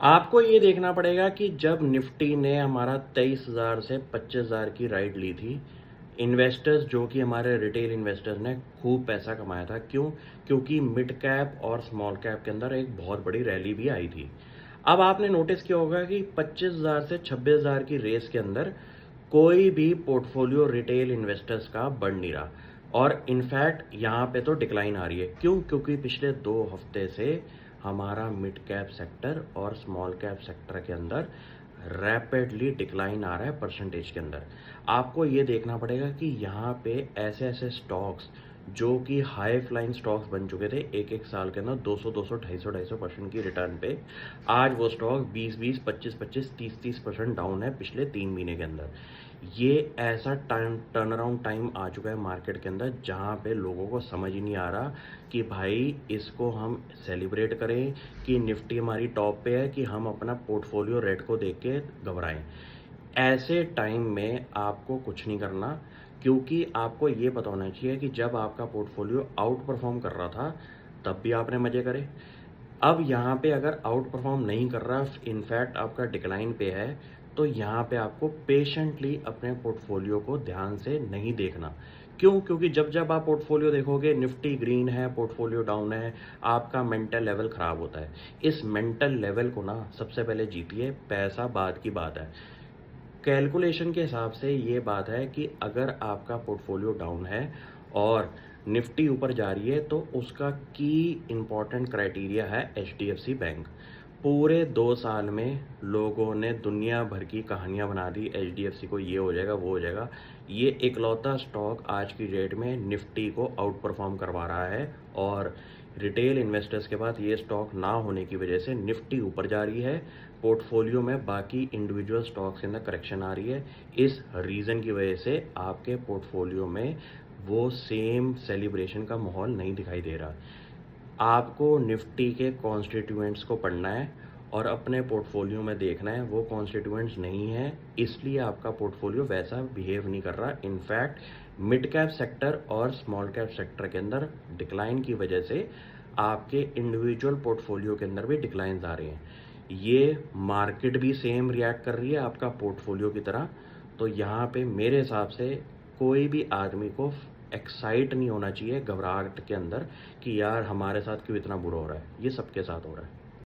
आपको ये देखना पड़ेगा कि जब निफ्टी ने हमारा 23,000 से 25,000 की राइड ली थी, इन्वेस्टर्स जो कि हमारे रिटेल इन्वेस्टर्स ने खूब पैसा कमाया था। क्यों? क्योंकि मिड कैप और स्मॉल कैप के अंदर एक बहुत बड़ी रैली भी आई थी। अब आपने नोटिस किया होगा कि 25,000 से 26,000 की रेस के अंदर कोई भी पोर्टफोलियो रिटेल इन्वेस्टर्स का बढ़ नहीं रहा और इनफैक्ट यहाँ पे तो डिक्लाइन आ रही है। क्यों? क्योंकि पिछले 2 हफ्ते से हमारा मिड कैप सेक्टर और स्मॉल कैप सेक्टर के अंदर रैपिडली डिक्लाइन आ रहा है परसेंटेज के अंदर। आपको ये देखना पड़ेगा कि यहाँ पे ऐसे ऐसे स्टॉक्स जो कि हाई फ्लाइंग स्टॉक्स बन चुके थे एक एक साल के अंदर 200 200 250 की रिटर्न पे, आज वो स्टॉक 20 25 25 30 डाउन है पिछले 3 महीने के अंदर। ये ऐसा टर्न अराउंड टाइम आ चुका है मार्केट के अंदर जहाँ पे लोगों को समझ ही नहीं आ रहा कि भाई इसको हम सेलिब्रेट करें कि निफ्टी हमारी टॉप पे है, कि हम अपना पोर्टफोलियो रेट को देख के घबराएं। ऐसे टाइम में आपको कुछ नहीं करना, क्योंकि आपको ये पता होना चाहिए कि जब आपका पोर्टफोलियो आउट परफॉर्म कर रहा था तब भी आपने मजे करे। अब यहाँ पे अगर आउट परफॉर्म नहीं कर रहा, इनफैक्ट आपका डिक्लाइन पे है, तो यहाँ पे आपको पेशेंटली अपने पोर्टफोलियो को ध्यान से नहीं देखना। क्यों? क्योंकि जब जब आप पोर्टफोलियो देखोगे निफ्टी ग्रीन है, पोर्टफोलियो डाउन है, आपका मेंटल लेवल खराब होता है। इस मेंटल लेवल को ना सबसे पहले जीतिए, पैसा बाद की बात है। कैलकुलेशन के हिसाब से ये बात है कि अगर आपका पोर्टफोलियो डाउन है और निफ्टी ऊपर जा रही है तो उसका की इम्पॉर्टेंट क्राइटेरिया है एचडीएफसी बैंक। पूरे 2 साल में लोगों ने दुनिया भर की कहानियां बना दी, एचडीएफसी को ये हो जाएगा वो हो जाएगा। ये इकलौता स्टॉक आज की डेट में निफ्टी को आउट परफॉर्म करवा रहा है और रिटेल इन्वेस्टर्स के पास ये स्टॉक ना होने की वजह से निफ्टी ऊपर जा रही है, पोर्टफोलियो में बाकी इंडिविजुअल स्टॉक्स के अंदर करेक्शन आ रही है। इस रीज़न की वजह से आपके पोर्टफोलियो में वो सेम सेलिब्रेशन का माहौल नहीं दिखाई दे रहा। आपको निफ्टी के कॉन्स्टिट्यूएंट्स को पढ़ना है और अपने पोर्टफोलियो में देखना है वो कॉन्स्टिट्यूएंट्स नहीं है, इसलिए आपका पोर्टफोलियो वैसा बिहेव नहीं कर रहा। इनफैक्ट मिड कैप सेक्टर और स्मॉल कैप सेक्टर के अंदर डिक्लाइन की वजह से आपके इंडिविजुअल पोर्टफोलियो के अंदर भी डिक्लाइंस आ रहे हैं। ये मार्केट भी सेम रिएक्ट कर रही है आपका पोर्टफोलियो की तरह। तो यहाँ पे मेरे हिसाब से कोई भी आदमी को एक्साइट नहीं होना चाहिए घबराहट के अंदर कि यार हमारे साथ क्यों इतना बुरा हो रहा है। ये सबके साथ हो रहा है।